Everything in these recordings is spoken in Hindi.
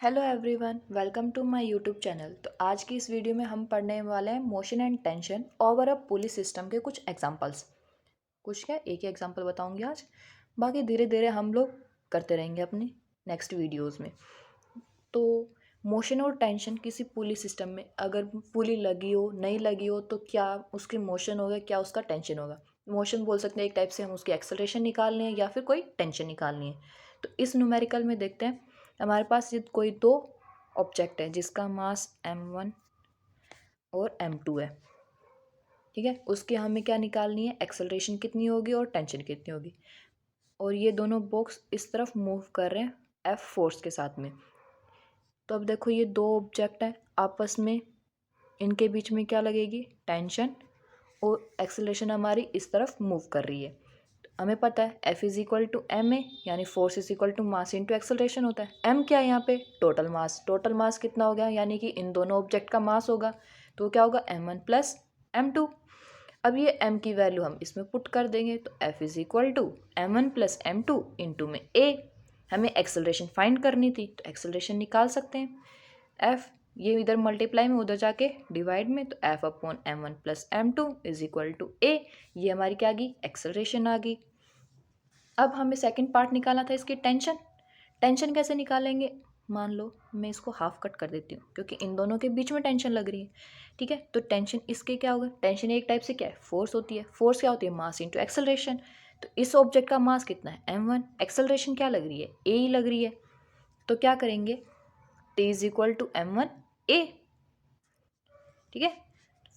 Hello everyone, welcome to my YouTube channel. तो आज की इस वीडियो में हम पढ़ने वाले हैं motion and tension over a pulley system के कुछ एग्जांपल्स। कुछ क्या, एक ही एग्जांपल बताऊंगी आज, बाकी धीरे धीरे हम लोग करते रहेंगे अपनी नेक्स्ट वीडियोस में। तो मोशन और टेंशन किसी पुली सिस्टम में अगर पुली लगी हो नहीं लगी हो तो क्या उसकी मोशन होगा, क्या उसका टेंशन होगा। मोशन बोल सकते हैं एक टाइप से, हम उसकी एक्सेलरेशन निकालनी है या फिर कोई टेंशन निकालनी है। तो इस न्यूमेरिकल में देखते हैं, हमारे पास ये कोई दो ऑब्जेक्ट है जिसका मास m1 और m2 है। ठीक है, उसकी हमें क्या निकालनी है, एक्सेलरेशन कितनी होगी और टेंशन कितनी होगी। और ये दोनों बॉक्स इस तरफ मूव कर रहे हैं F फोर्स के साथ में। तो अब देखो, ये दो ऑब्जेक्ट हैं आपस में, इनके बीच में क्या लगेगी, टेंशन, और एक्सेलरेशन हमारी इस तरफ मूव कर रही है। तो हमें पता है F is equal to M A, यानी force is equal to mass into acceleration होता है। M क्या है यहाँ पे, टोटल मास। टोटल मास कितना हो गया, यानी कि इन दोनों ऑब्जेक्ट का मास होगा, तो क्या होगा m1 प्लस m2। अब ये m की वैल्यू हम इसमें पुट कर देंगे, तो F is equal to m1 plus m2 into में a। हमें एक्सेलरेशन फाइंड करनी थी, तो एक्सेलरेशन निकाल सकते हैं। F ये इधर मल्टीप्लाई में, उधर जाके डिवाइड में, तो F upon m1 plus m2 is equal to a। ये हमारी क्या आ गई, एक्सेलरेशन आ गई। अब हमें सेकंड पार्ट निकालना था इसकी टेंशन। टेंशन कैसे निकालेंगे, मान लो मैं इसको हाफ कट कर देती हूँ क्योंकि इन दोनों के बीच में टेंशन लग रही है। ठीक है, तो टेंशन इसके क्या होगा, टेंशन एक टाइप से क्या है, फोर्स होती है। फोर्स क्या होती है, मास इंटू एक्सेलरेशन। तो इस ऑब्जेक्ट का मास कितना है, m1, एक्सेलरेशन क्या लग रही है, a ही लग रही है। तो क्या करेंगे, t is equal to m1 a। ठीक है,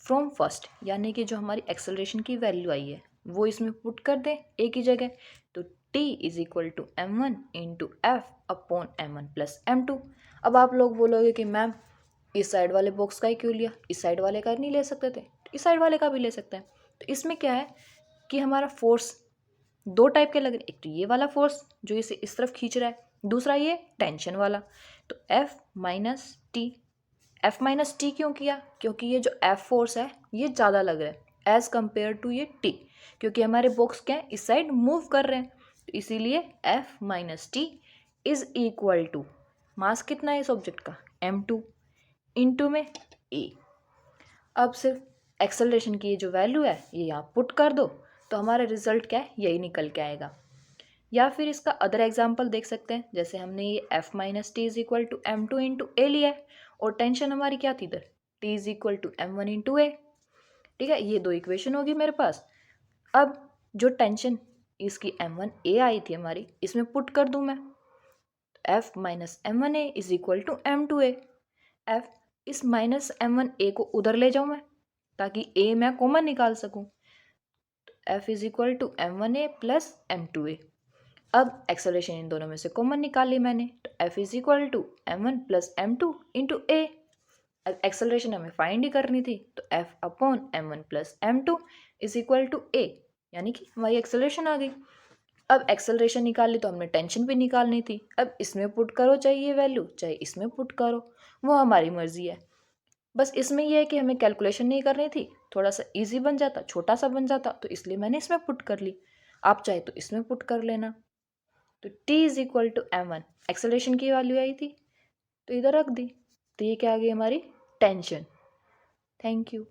फ्रॉम फर्स्ट, यानी कि जो हमारी एक्सेलरेशन की वैल्यू आई है वो इसमें पुट कर दें a की जगह। तो t is equal to m1 into F upon m1 plus m2। अब आप लोग बोलोगे कि मैम इस साइड वाले बॉक्स का ही क्यों लिया, इस साइड वाले का नहीं ले सकते थे, तो इस साइड वाले का भी ले सकते हैं। तो इसमें क्या है कि हमारा फोर्स दो टाइप के लग रहे, एक तो ये वाला फोर्स जो इसे इस तरफ खींच रहा है, दूसरा ये टेंशन वाला। तो F minus T. F minus T क्यों किया, क्योंकि ये जो F फोर्स है ये ज़्यादा लग रहा है एज़ कम्पेयर टू ये T, क्योंकि हमारे बॉक्स क्या है, इस साइड मूव कर रहे हैं। तो इसीलिए F minus T is equal to, mass कितना है इस ऑब्जेक्ट का, m2 इंटू में a। अब सिर्फ एक्सेलरेशन की ये जो वैल्यू है ये यहाँ पुट कर दो, तो हमारा रिजल्ट क्या है, यही निकल के आएगा। या फिर इसका अदर एग्जाम्पल देख सकते हैं, जैसे हमने ये F minus T is equal to m2 into A लिया है, और टेंशन हमारी क्या थी इधर, T is equal to m1 into A. ठीक है, ये दो इक्वेशन होगी मेरे पास। अब जो टेंशन इसकी m1 a आई थी हमारी, इसमें पुट कर दूं मैं, F minus m1 a is equal to m2 a। F, इस माइनस m1 a को उधर ले जाऊं मैं, ताकि a मैं कॉमन निकाल सकूं। F is equal to m1 a plus m2 a। अब एक्सेलरेशन इन दोनों में से कॉमन निकाल ली मैंने, तो F is equal to m1 plus m2 into A. अब एक्सेलरेशन हमें फाइंड ही करनी थी, तो F upon m1 plus m2 is equal to A, यानी कि हमारी एक्सेलरेशन आ गई। अब एक्सेलरेशन निकाल ली तो हमने टेंशन भी निकालनी थी। अब इसमें पुट करो चाहे ये वैल्यू, चाहे इसमें पुट करो, वो हमारी मर्जी है। बस इसमें यह है कि हमें कैलकुलेशन नहीं करनी थी, थोड़ा सा इजी बन जाता, छोटा सा बन जाता, तो इसलिए मैंने इसमें पुट कर ली। आप चाहे तो इसमें पुट कर लेना। तो t is equal to m1, acceleration की वैल्यू आई थी तो इधर रख दी, तो ये क्या आ गई हमारी टेंशन। Thank you.